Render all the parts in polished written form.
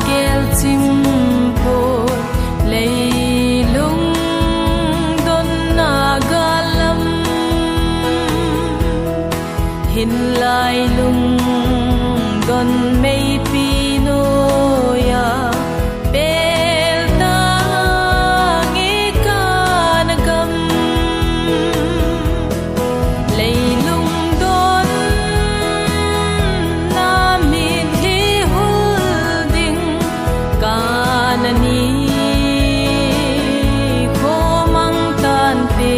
gel chim po lei lung don na galam hin lai lung don mei pino ya bel ta nge kanagam lei lung don na min hi holding kanani ko mang tan pe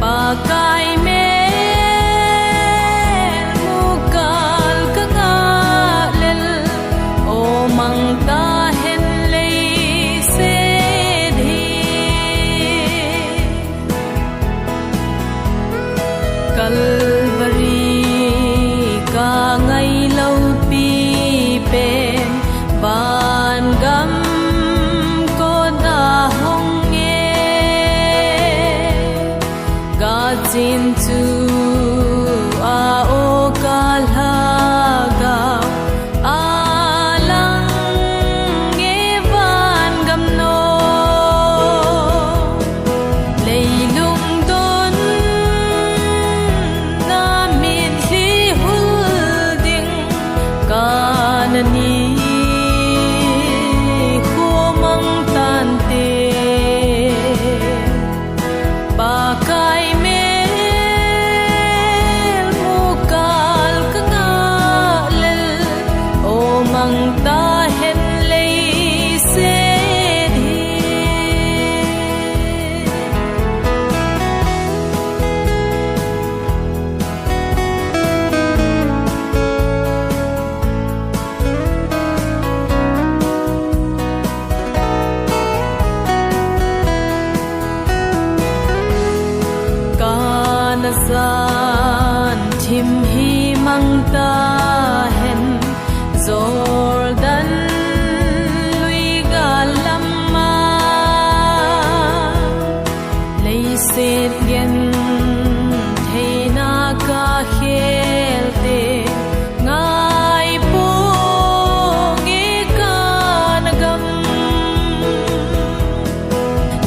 pakai me mukal kangalel o mang ta hen lei se dhi Calvary ka ngai lau pi pen ban gam ko da hong nge ga chin chu a o kal ha ga a lang nge ban gam no lei lung don na min hi holding kanani ko mang tan te pakai mel mukal kangalel o mang ta hen lei se dhi Kanazan thim hi mang ta hen Jordan lui galama lei set gen theina ka khelte ngai po nge kanagam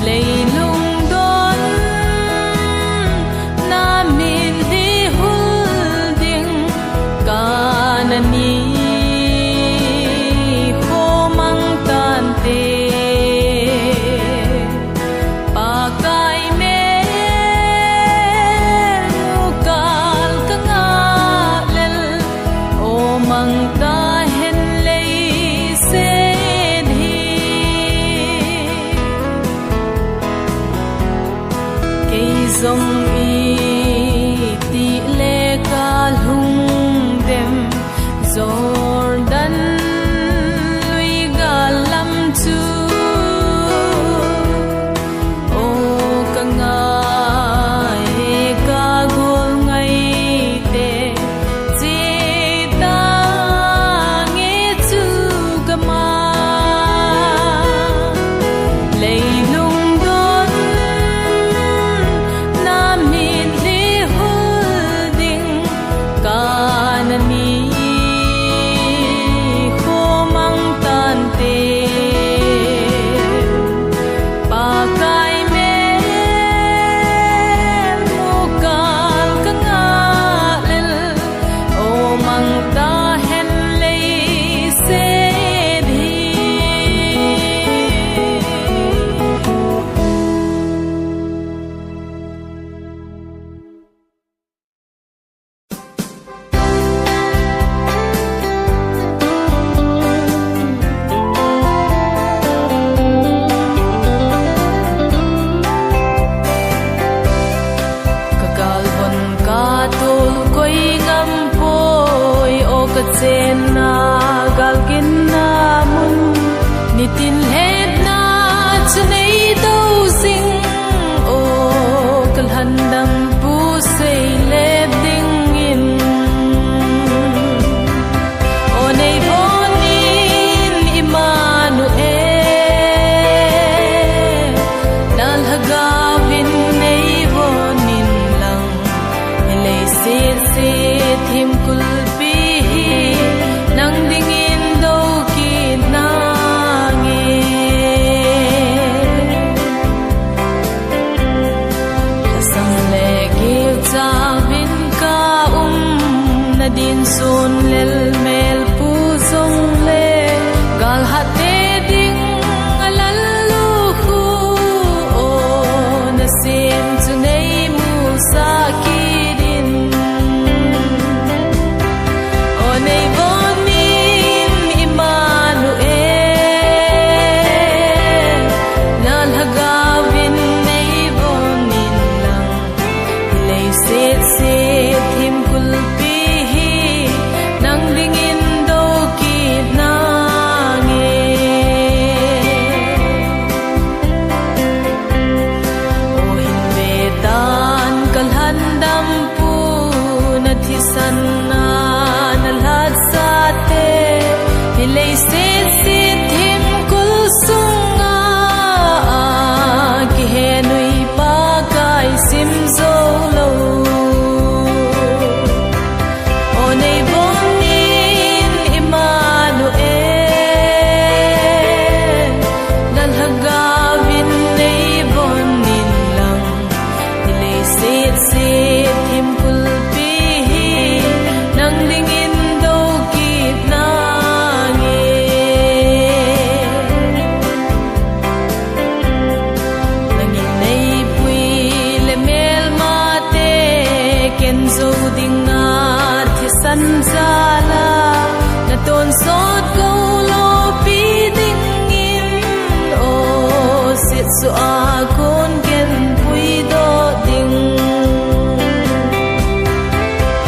lei lung don na min hi holding kanani ko mang tan te pakai mel mukal kangalel o mang ta hen lei se dhi kei zong i ti le ka lung dem Jordan lui galam chu o ka ngai ka gol ngai te che ta nge chu gama lei lung don na min hi holding kanani ko mang tan te pakai mel mukal kangalel o mang ta hen lei se dhi kagalbon ka tul koi ngam poi o ka chen na galgin na mun nitin het na chunei do sing o kal handam pu sei le ding in o nei bonin Emmanuel dal hagawin nei bonin lang elei sit sit him kulpi nang sốt câu lô pi ding in o sit su a con ken pui do ding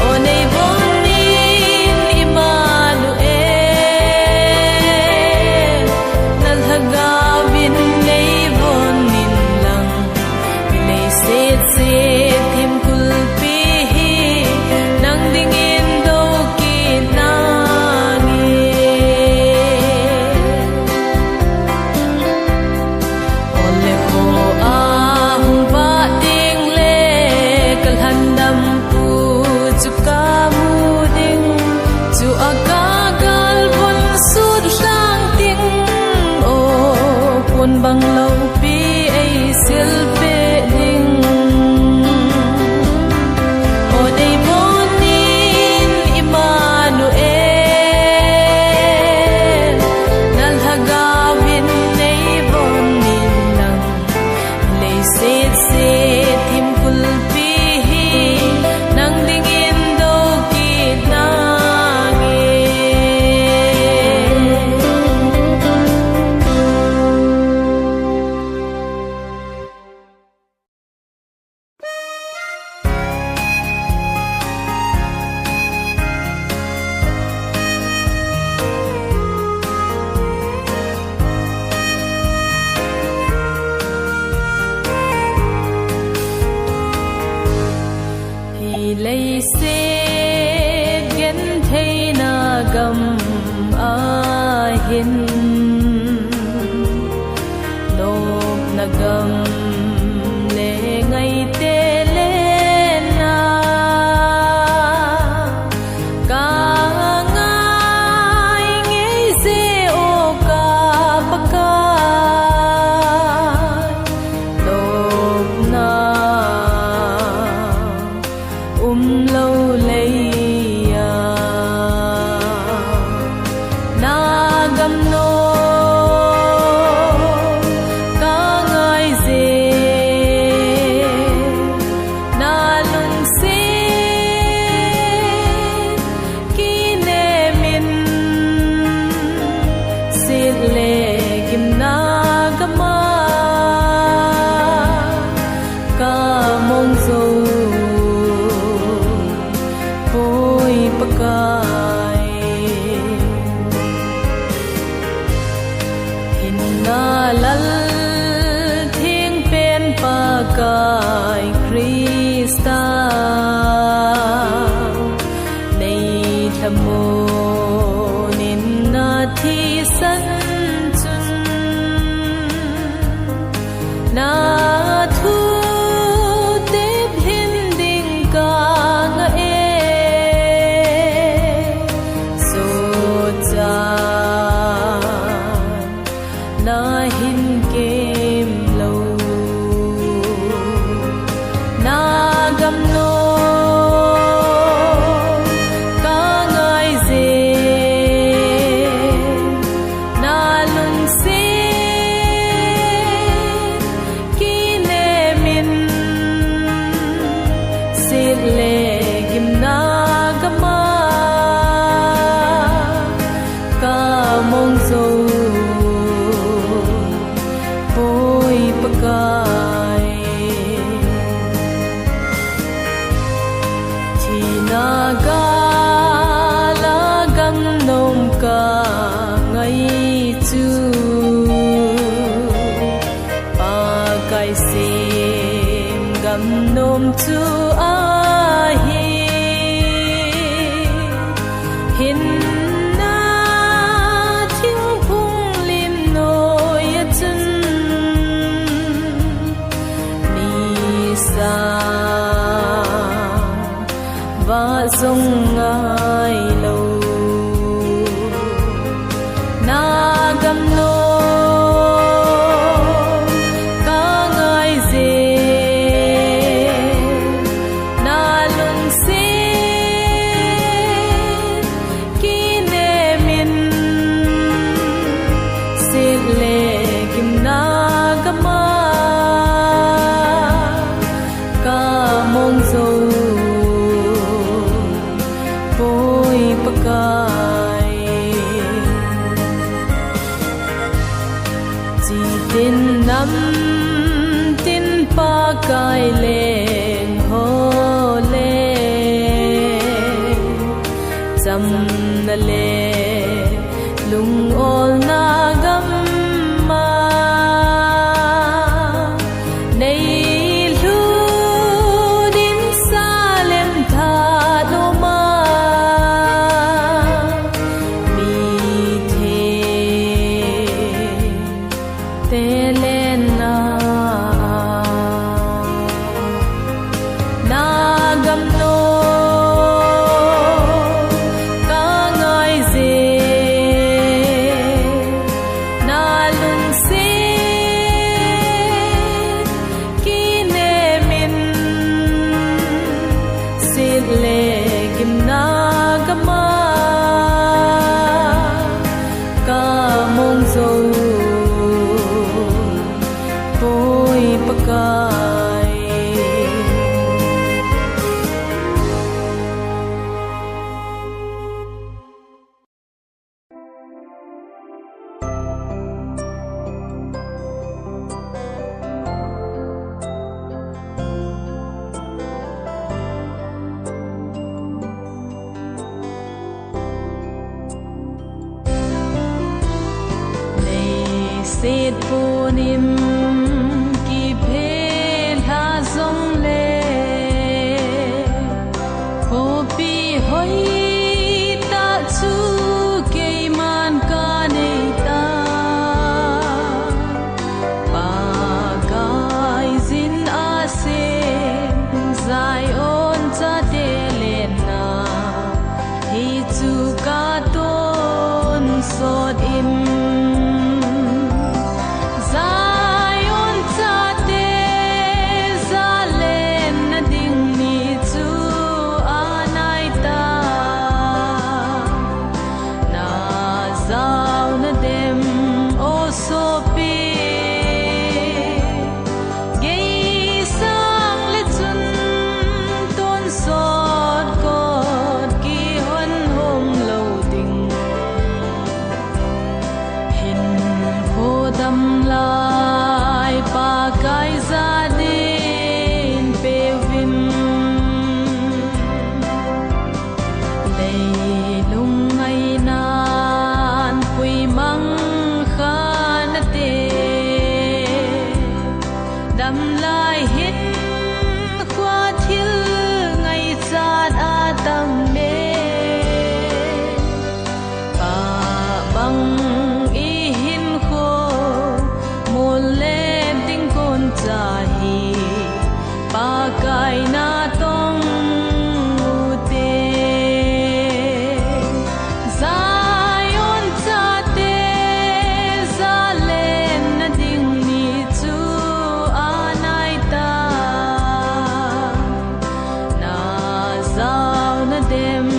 o nei bon in Emmanuel nal hagawin nei bon nin lang nei set set him kulpi nang dingin do kinangi ole ko ahung ba ding le kalhandam pu chu kamu ding chu akagal bon sud sang ting o pun bang lo pi ai sil pe ding o nei bon in Emmanuel nal hagawin nei bon nin lang lei set set him kulpi nang dingin do kinangi hi lei set gen thei na gam a hin nop na gam le ngai te le na ka ngai ngei se o ka paka nop na lâu lấy à na gam no ca ngai dê na lung se ki ne min se le kim na gama ca mong zo poi pakai hin na lal thing pen pakai Krista nei thamo nin na thi san chun na thu te hin ding ka nga na hin kem lo na gam no ka ngai ze na lung se ki ne min se le gim na gama ka mong zo poi pakai thi na ga la gam nom ka ngai chu pakai sim gam nom chu a hi hin na thing phung lim noi chun ni sa va zong ngai lo na gam no ka ngai ze Lam tin pa kai leng ho le cham na le lung ol na gam ma nei lu din salem tha no ma mi the te len na na gam no ka ngai ze na lung se ki ne min sit le kim na gama ka mong zo boy pakai Sit punim ki phel ha zong le hopi hoi ta chu ke man ka nei ta pa gai zin a se zai on cha de len na hi chu ka ton sot im dam lai pa kai za din pe vim lei lung ai nan pui mang khan te dam lai hin khwa thil ngai chat a tam me pa bang chahi pa kai na tong ute zayon cha te zalen na ding ni chu anai ta na zau na dem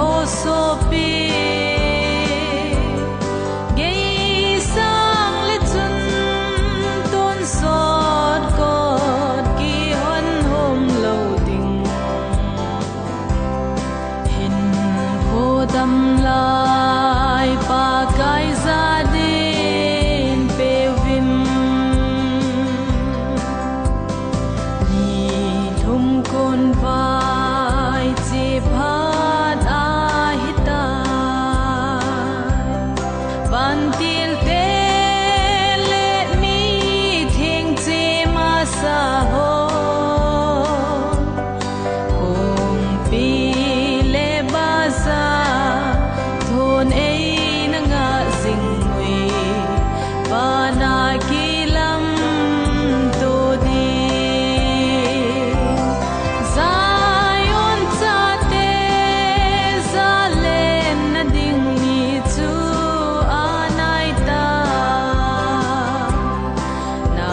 o so pi dam lai pa kai za din pe vim ni thum kon vai che phat a hita ban til te le mi thing che ma sa ho hong pi le ba sa thôn ấy na nga sing ngui ba na ki lam tu di zayon cha te za len na ding ni chu anai ta na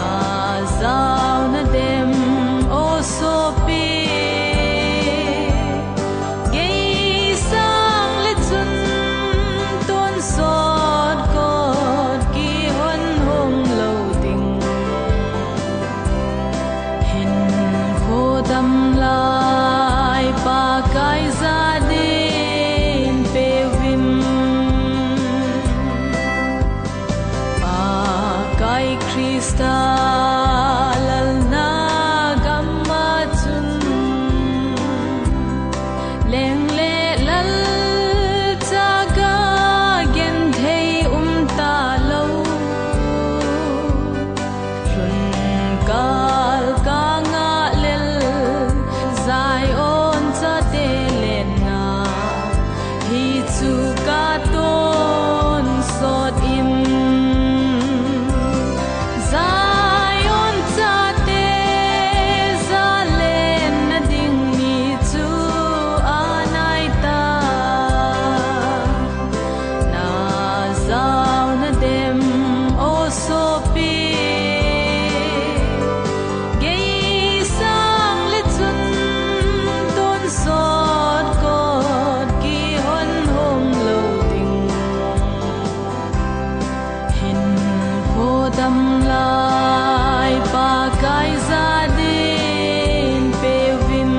zau na dem lal na gamma chun leng le lal chaga gen thei ta lo run kal ka nga lel zai on cha te len na hi chu ka ton sot im Zion cha te za len na ding ni chu anai ta na zau na dem o so pi gei sang le chun ton sot kot ki hon hom lo ding hin pho dam lai pa kai za din pe vim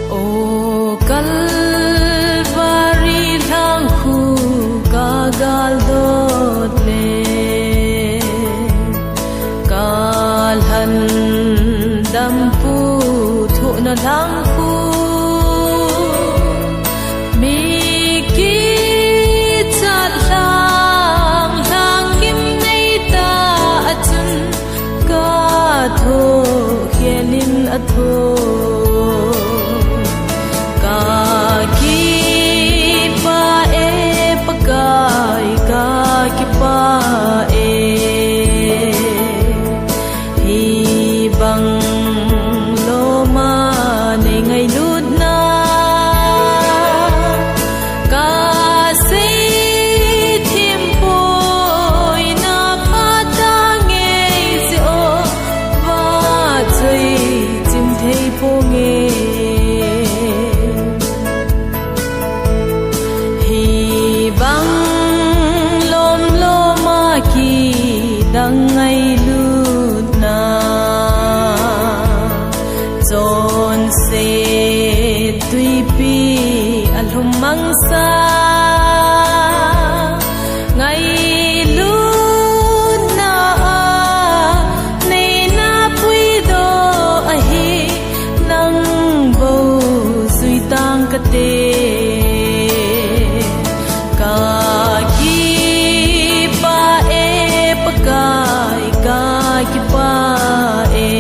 o Calvary thang khu ka gal dot le kal han dam pu thu na thang khu mi ki chat lang lang kim nei ta achun ka tho khialin a tho ka ki pa e pakai ka ki pa e hi bang lo ma nei ngai lut na ka se thim poi na pa ta nge se o va chei chim thei po nge hi bang lom lo ma ki dang ngai lut na chon se tui pi alhum mang sa ngai lut na nei na pui do a hi nang bo sui tang ka te ka ki pa e pakai ka ki pa e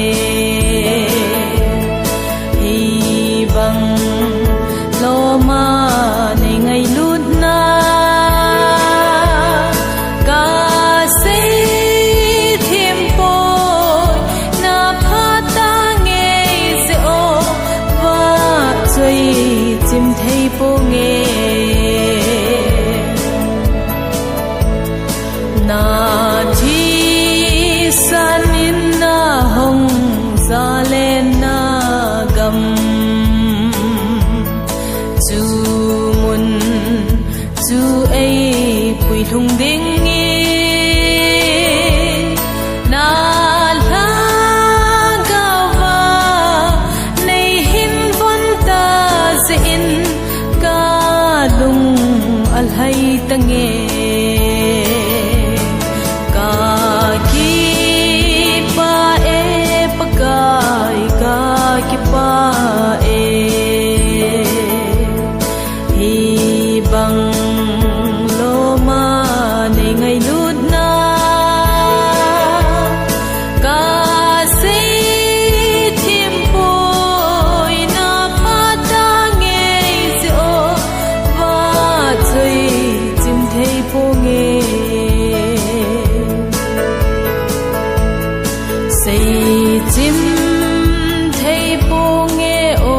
hi bang lo ma nei ngai lut na ka se thim poi na pha ta nge se o va chei chim thei po nge na thi san in na hong za len na gam chu mun chu ei pui thung ding nge na la ga va nei hin von ta se in ka lung al hai ta nge ka ki pa e pakai ka ki pa e hi bang lo ma nei ngai lut na ka se thim poi na pa ta nge se o va chei chim thei po nge sei chim thei po nge o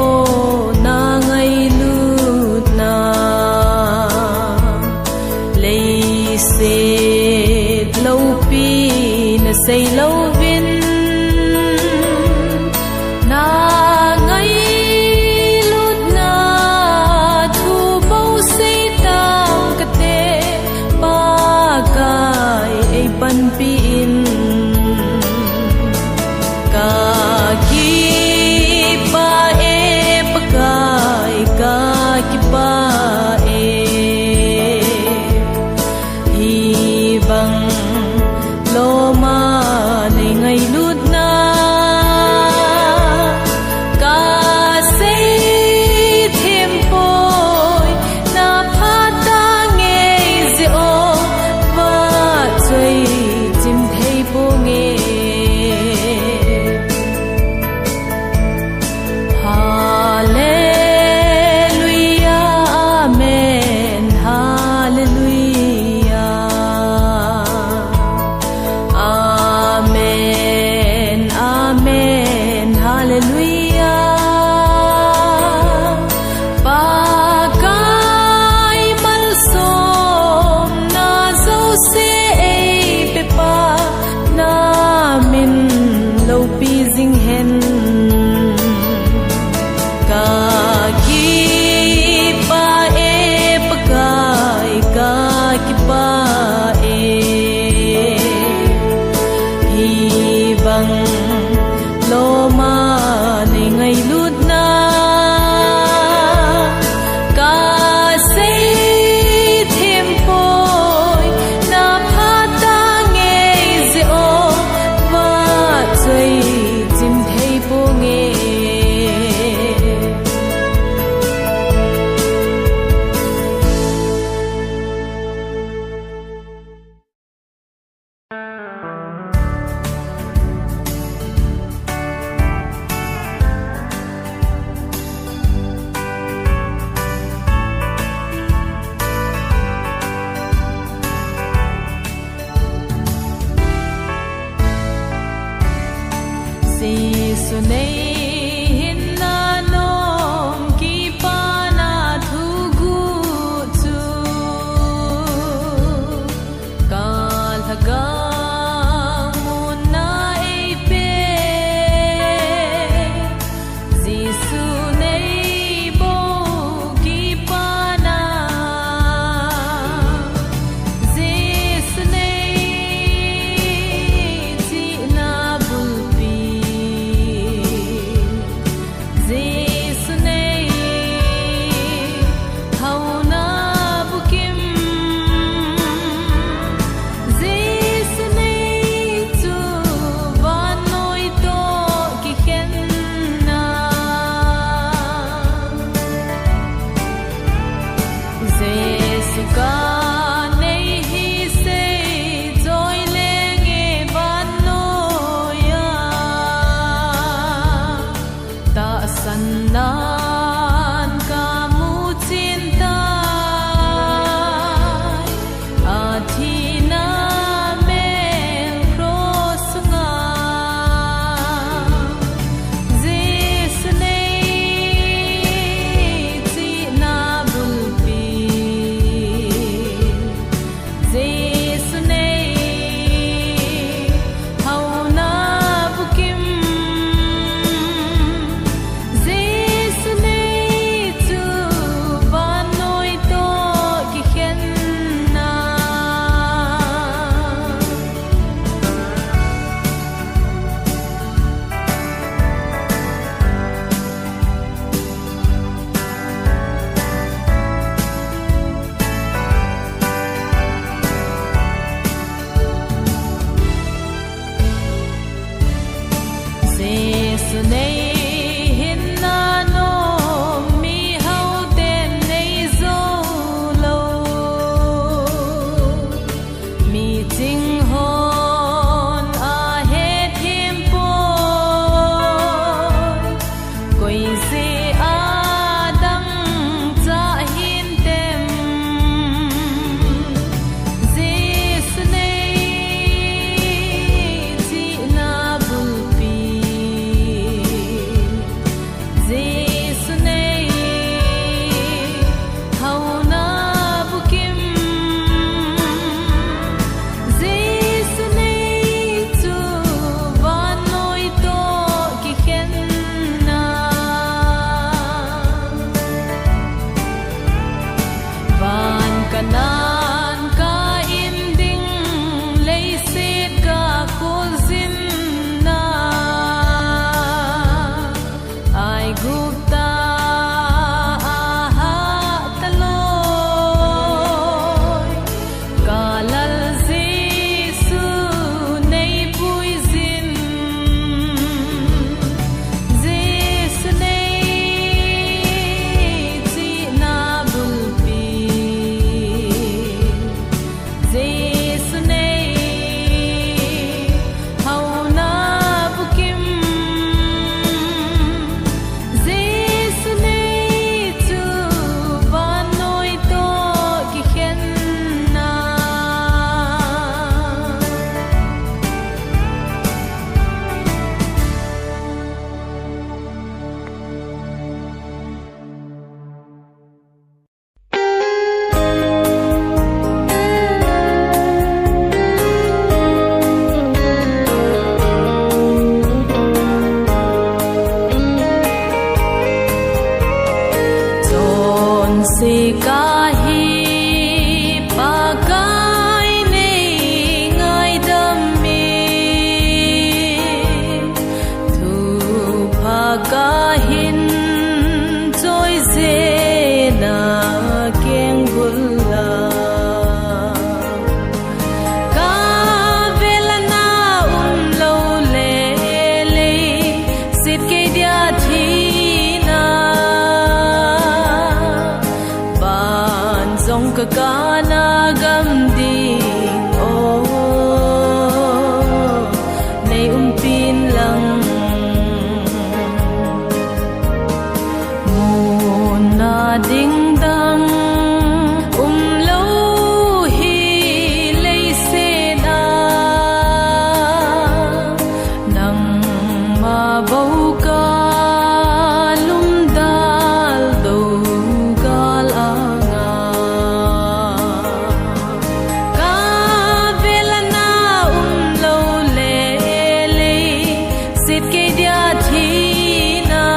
Sit ke dia thina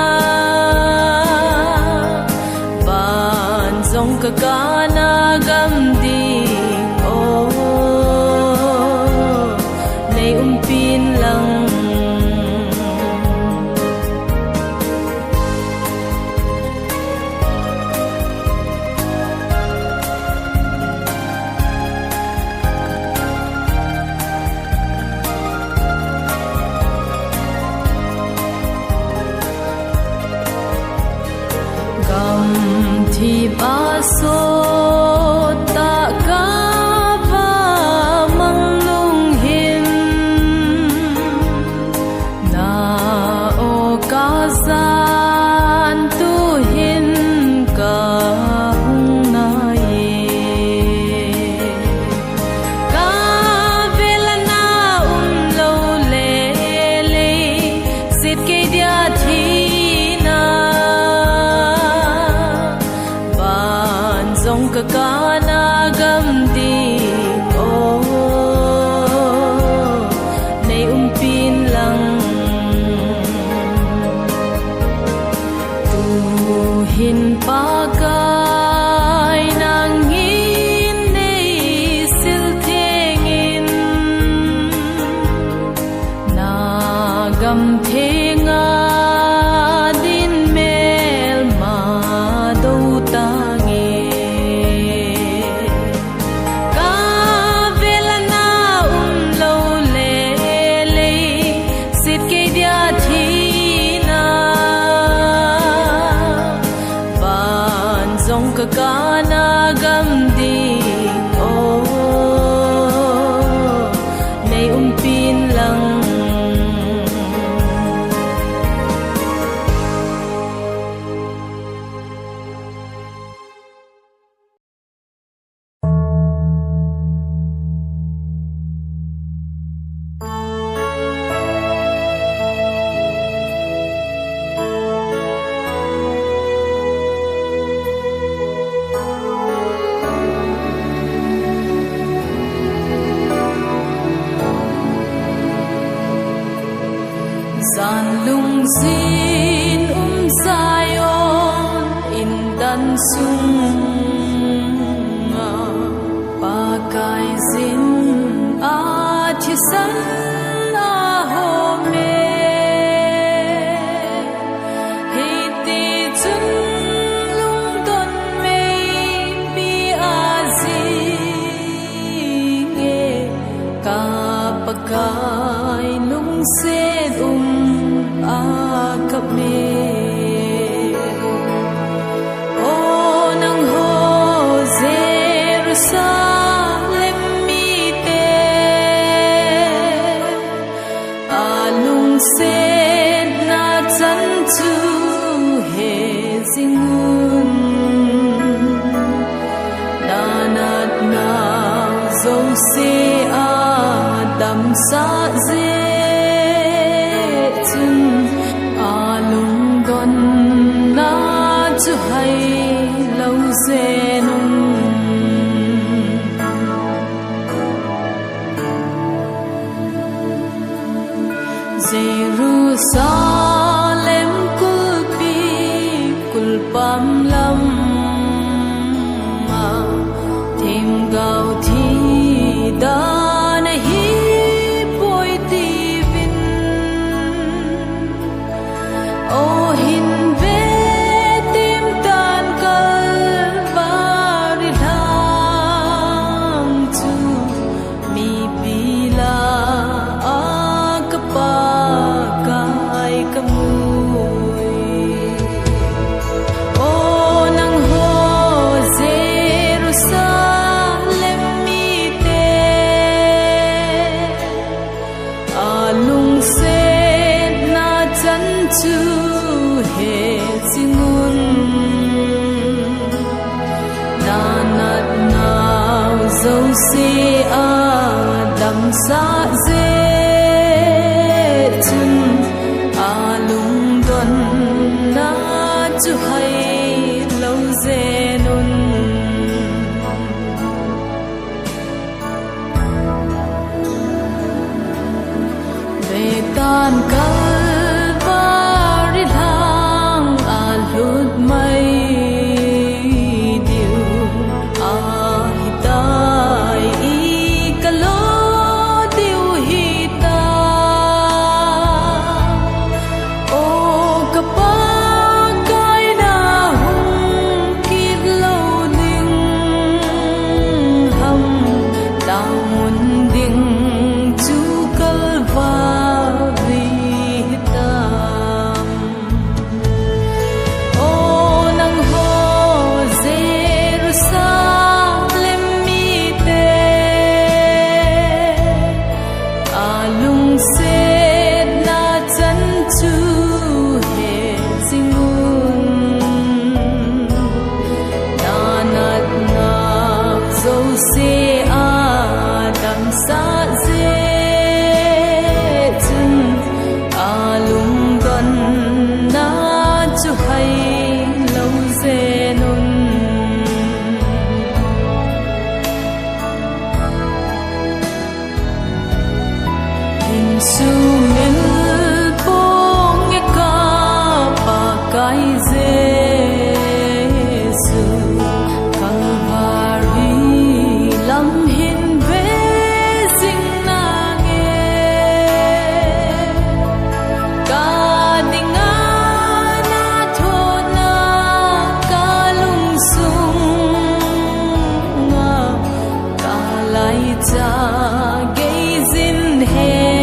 kakana gamdi o nay umpin lang thì ba số ta ca và măng lung hiền na o ca gian tu hiền ca hung na ye ca vela na lâu le le sit ke dia thi dòng kakana gamdi o nay umpin lang tu hin pagay nangin nay silthengin na gamthenga din mel ma do tangi kakana gamdi o nay umpin lang San lung sin Zion in dan sung pakai zin a chisan a home hiti chun lung don me bi a zinge ka pakai nung se akap me o nang ho Jerusalem mi te alung se na chan chu he zingun nanat na zo se adam sa ze alung don na chu hai lo zenun Jerusalem kulpi kulpam lam ma thêm gao thi da na hi poi ti vin o hin ve tim tan kal pari lang chu mi pila akapa kai kamui o nang ho Jerusalem mi te alung se na chan chu he zingun nanat nau zo se adam sa ze chun alung don na chu hai lo zenun ve tan Calvary lang alhut mai điều hay lâu dê nun hình su nên bông nghe ca bà cái Giêsu Calvary lam hin về dinh na nghe ca tình na thô na ca lung sung ca lai cha gây dinh he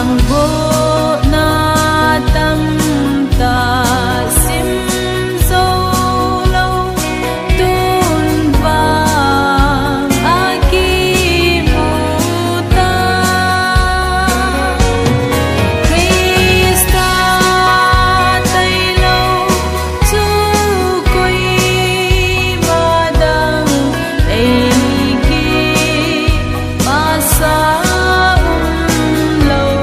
mang vô na tâm ta sim dâu lâu tuôn vàng aki mu ta Krista tay lâu chu quay mà đăng ai ki pa sa lâu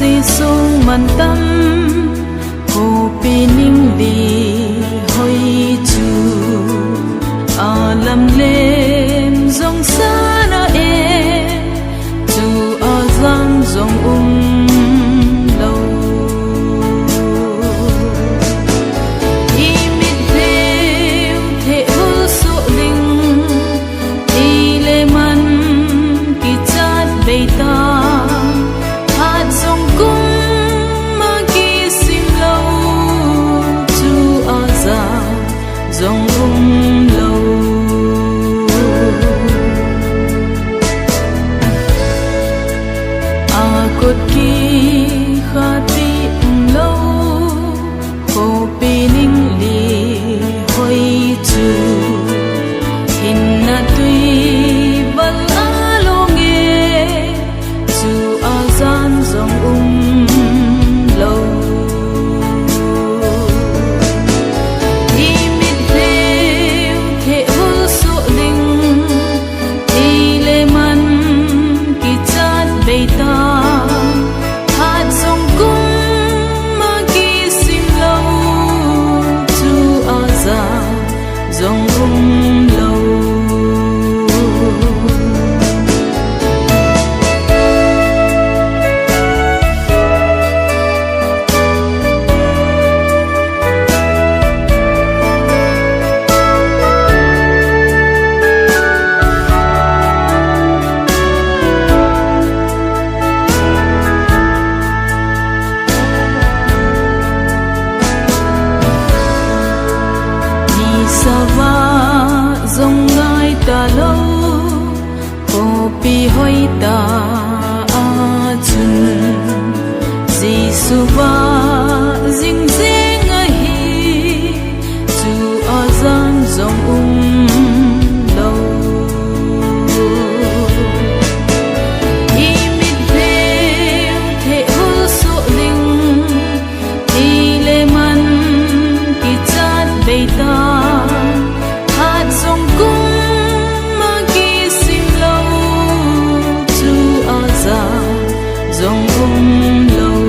si sung man tâm cô pi ninh đi hoi chu a lam lem dòng xa na e chu a giang dòng lâu i mit leo the hul su ling đi le man ki chat be ta hat dòng cung ma ki sim lâu chu a giang dòng lâu cột ki khát bi lâu cô pi ninh li hoi chu hin na tui bal a lo nge chu a gian dòng lâu i mit leo the hul su ling đi le man ki chat be ta dòng lâu Sava dòng ngai ta lâu cô pi hoi ta a chun Giê-xu-va ding ding a hi chu a gian dòng lâu i mit leo the hul su ling đi le man ki chat be ta dòng cung ma ki sim lâu chu a giang dòng lâu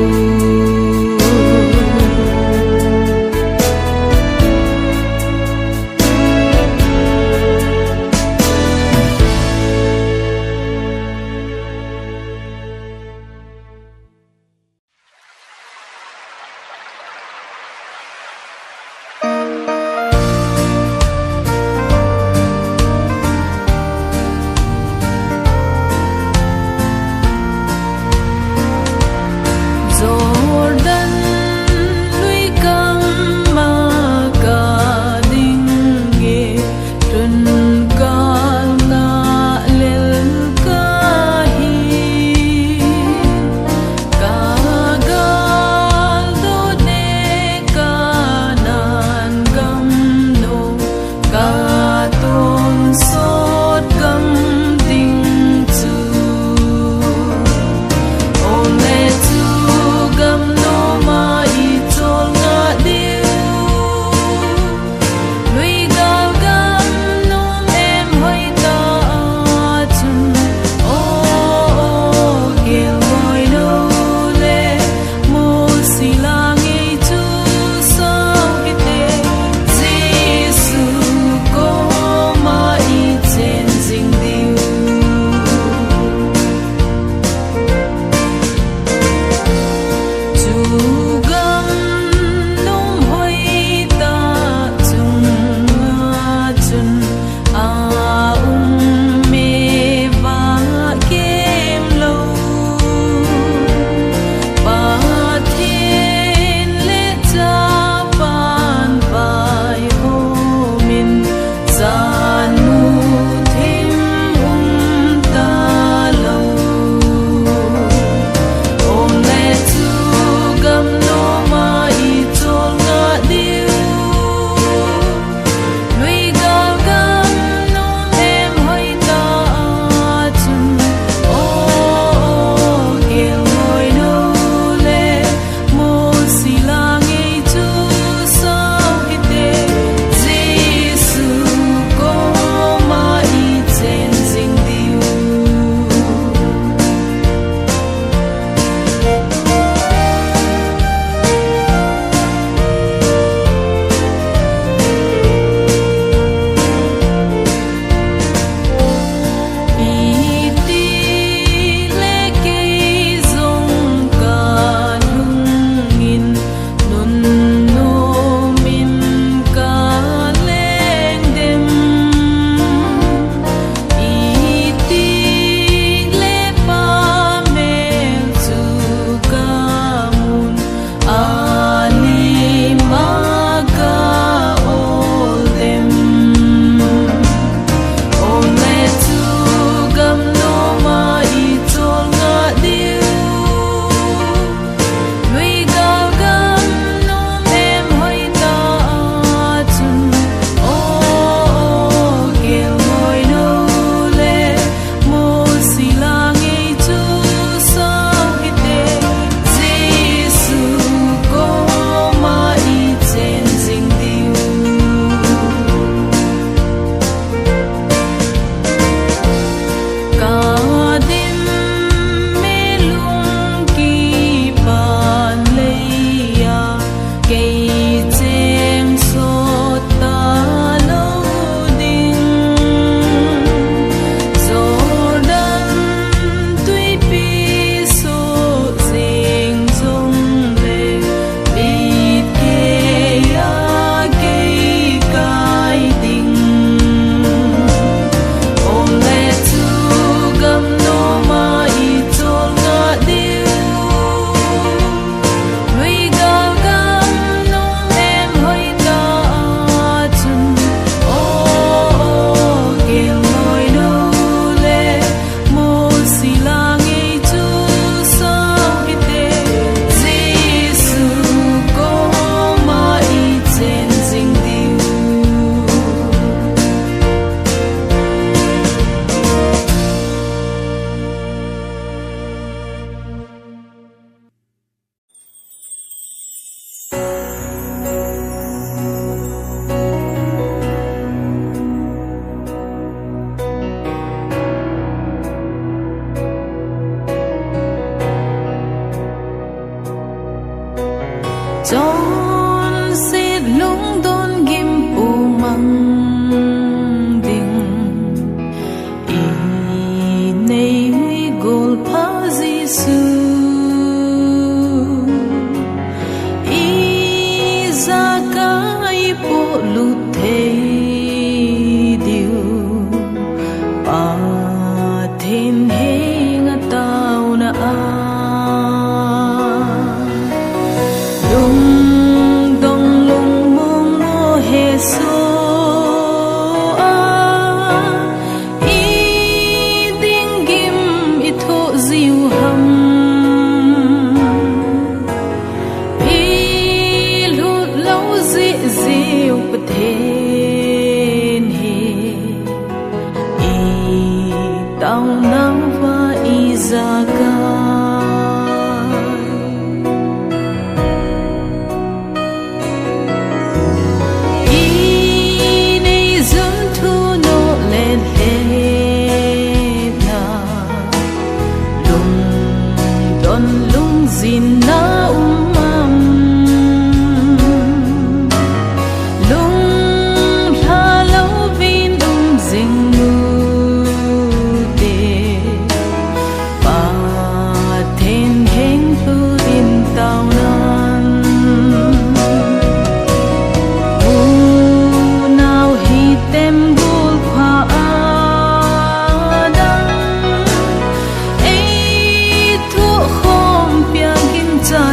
Chọn xịt lung đôn ghim bù măng đình ý này huy gol phá Giêsu ý ra cái bộ lụt thế điều ba thiên heng tao na tao nắng và y ra y này dẫm thu nô lên hết na lung đón lung gìn na lung la lâu vin dinh time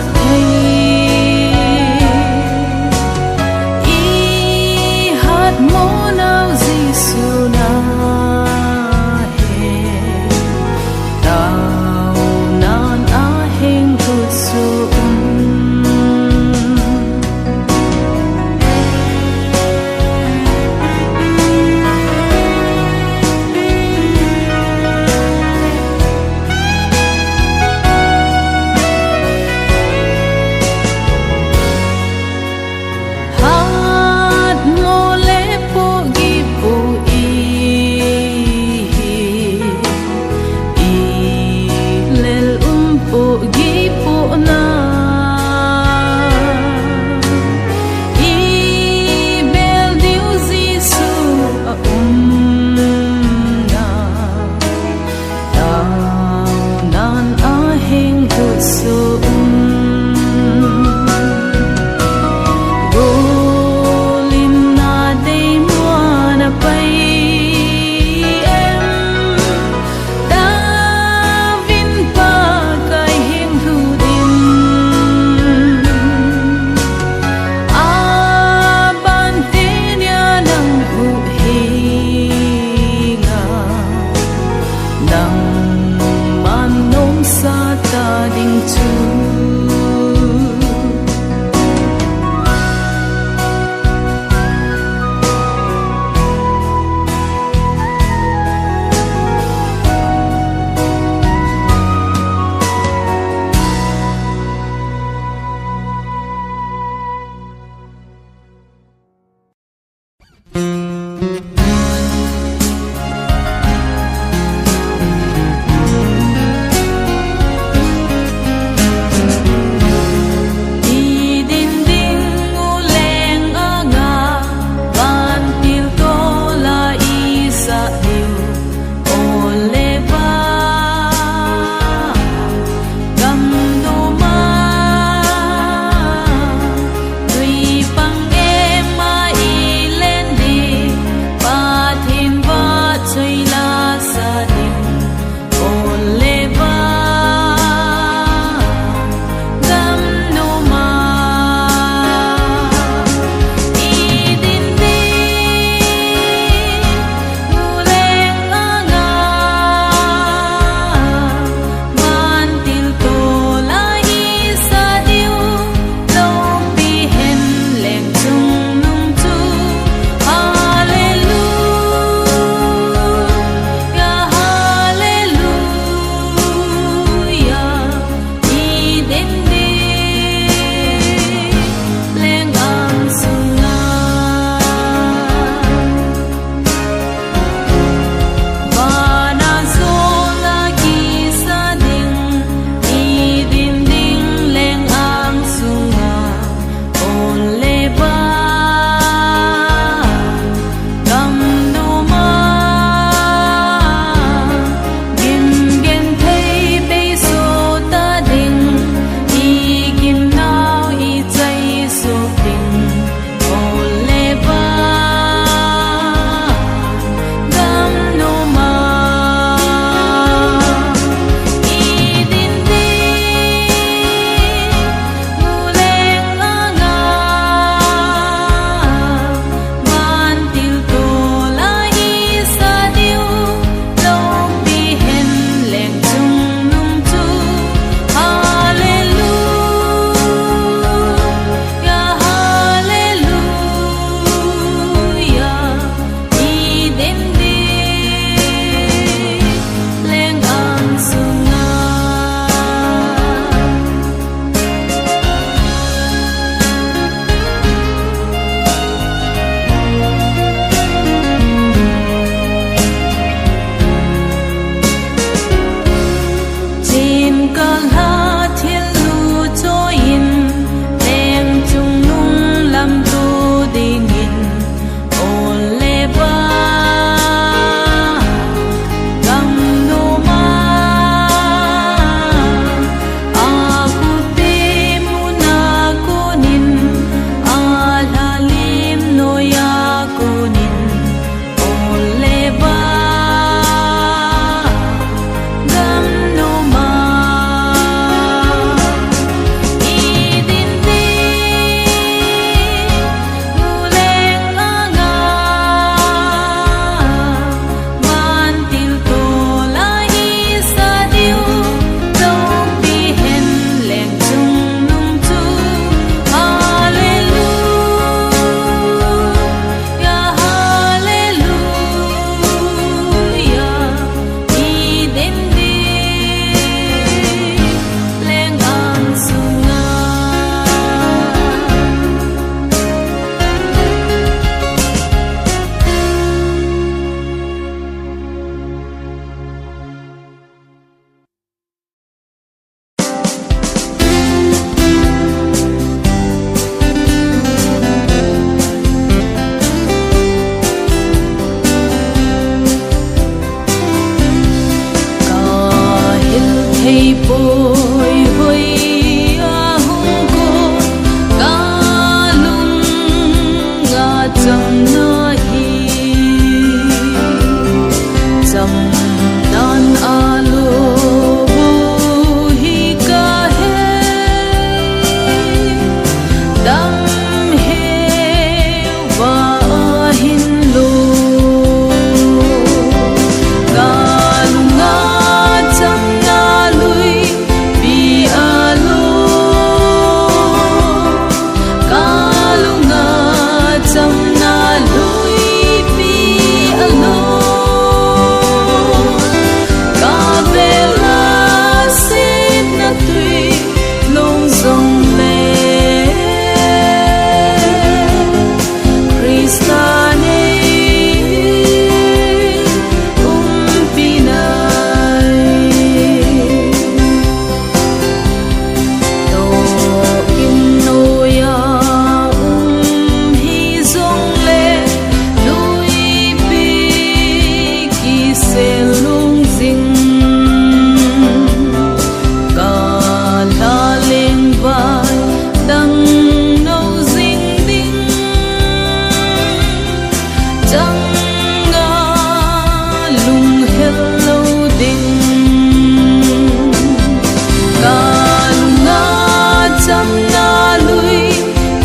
chăm na lui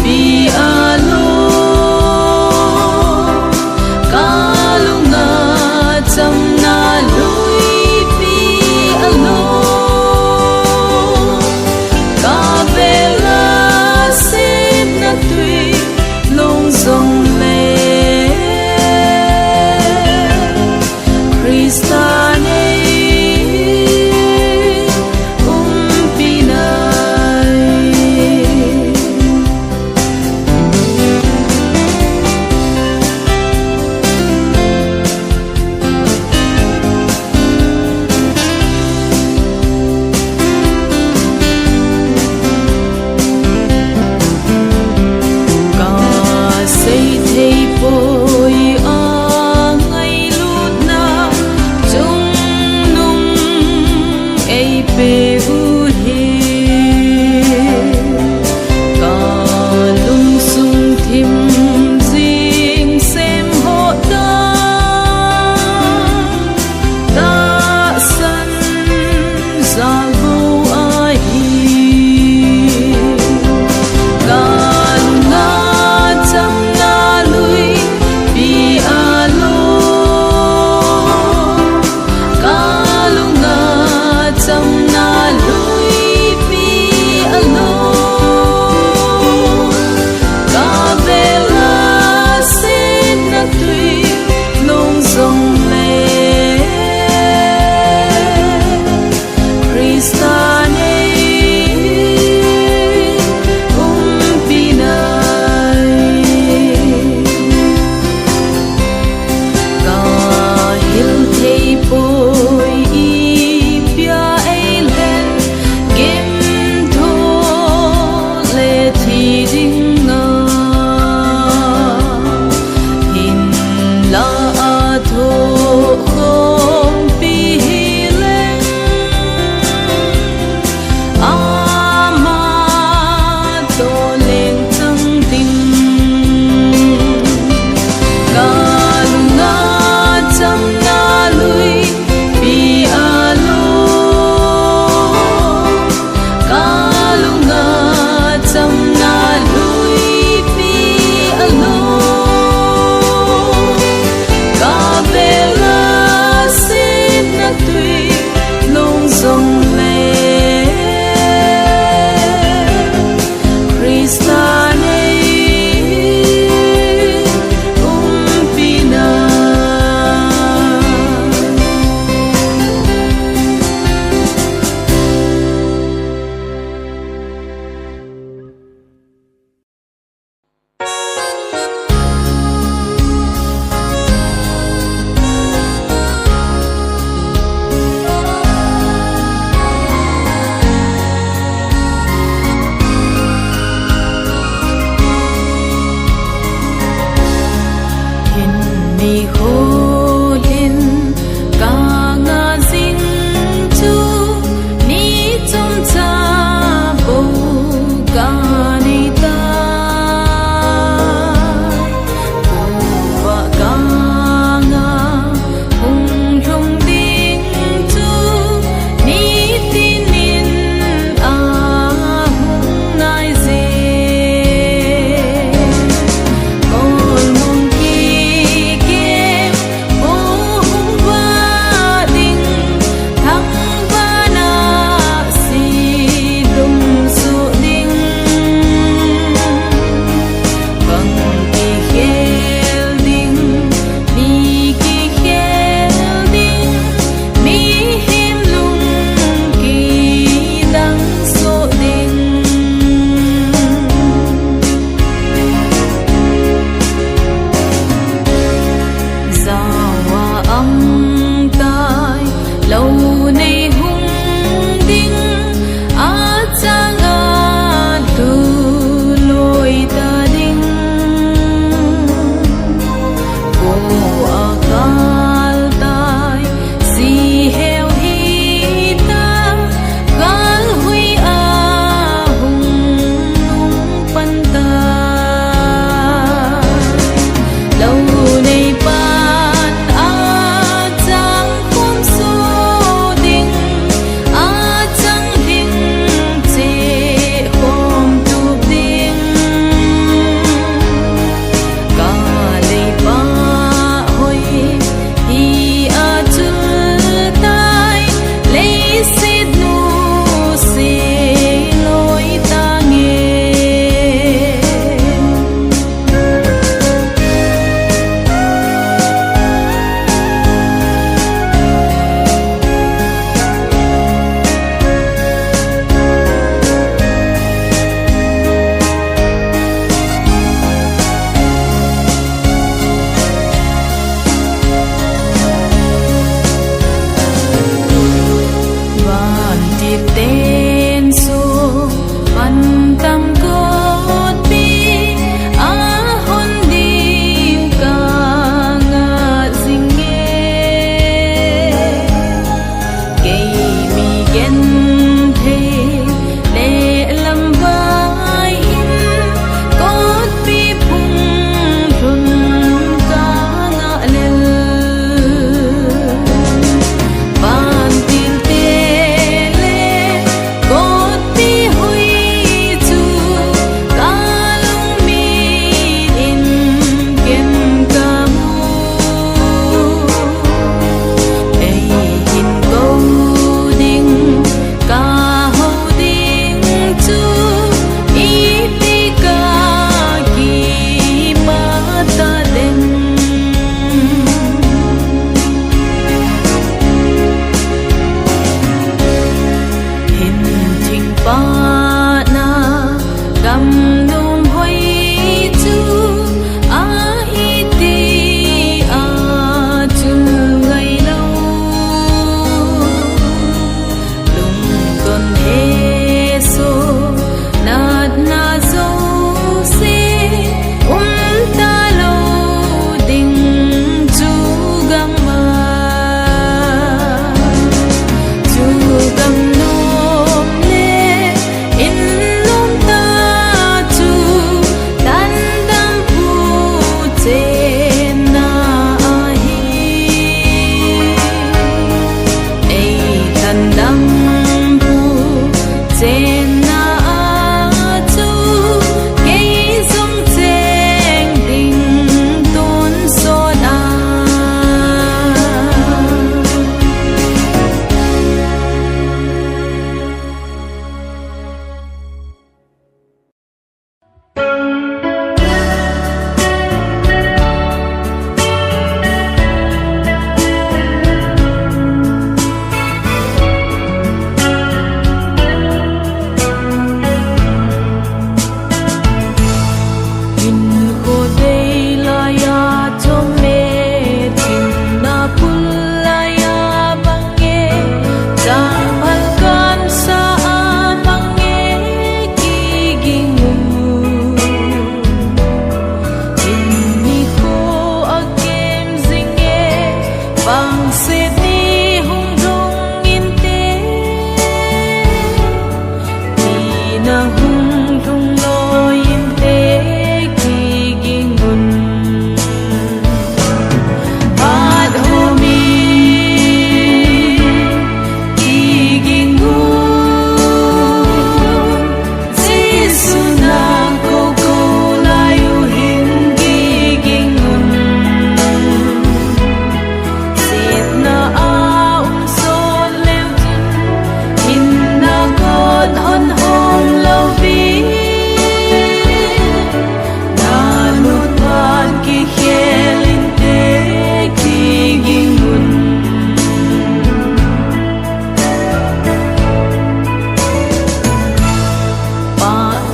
bi alo ca lung na chăm na lui bi alo ca bela sip na tui long song le Kristane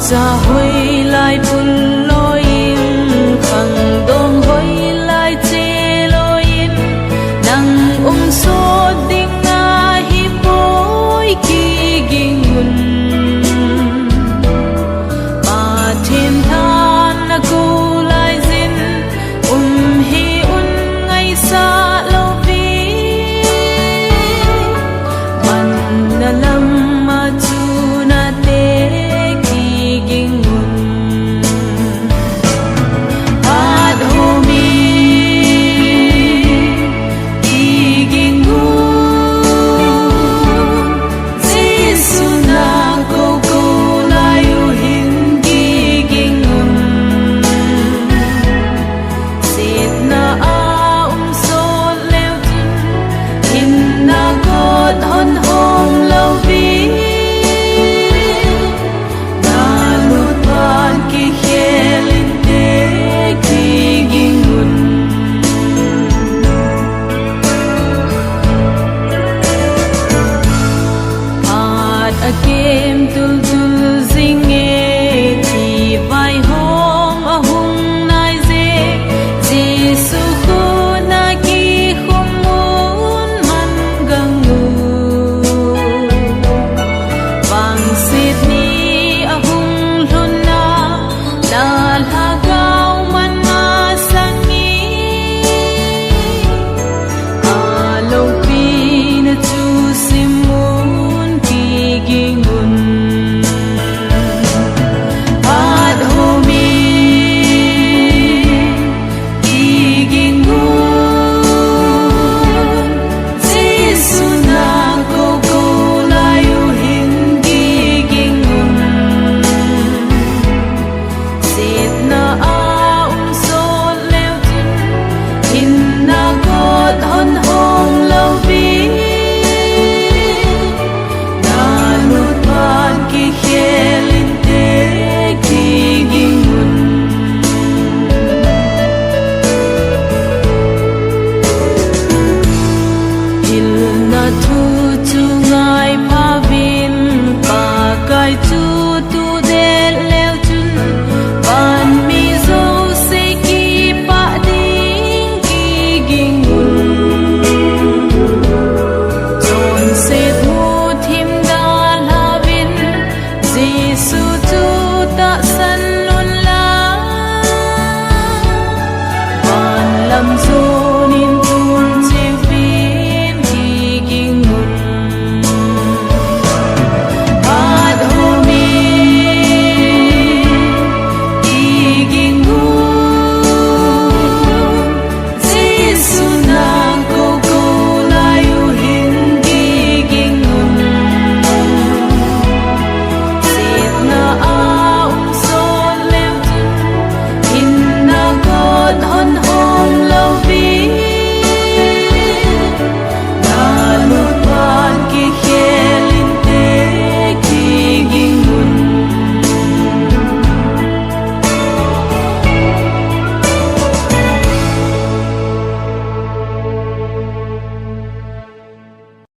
cha hoi lai pun loin khang dong hoi lai che loin nang so ding na hi poi ki ging un pa thêm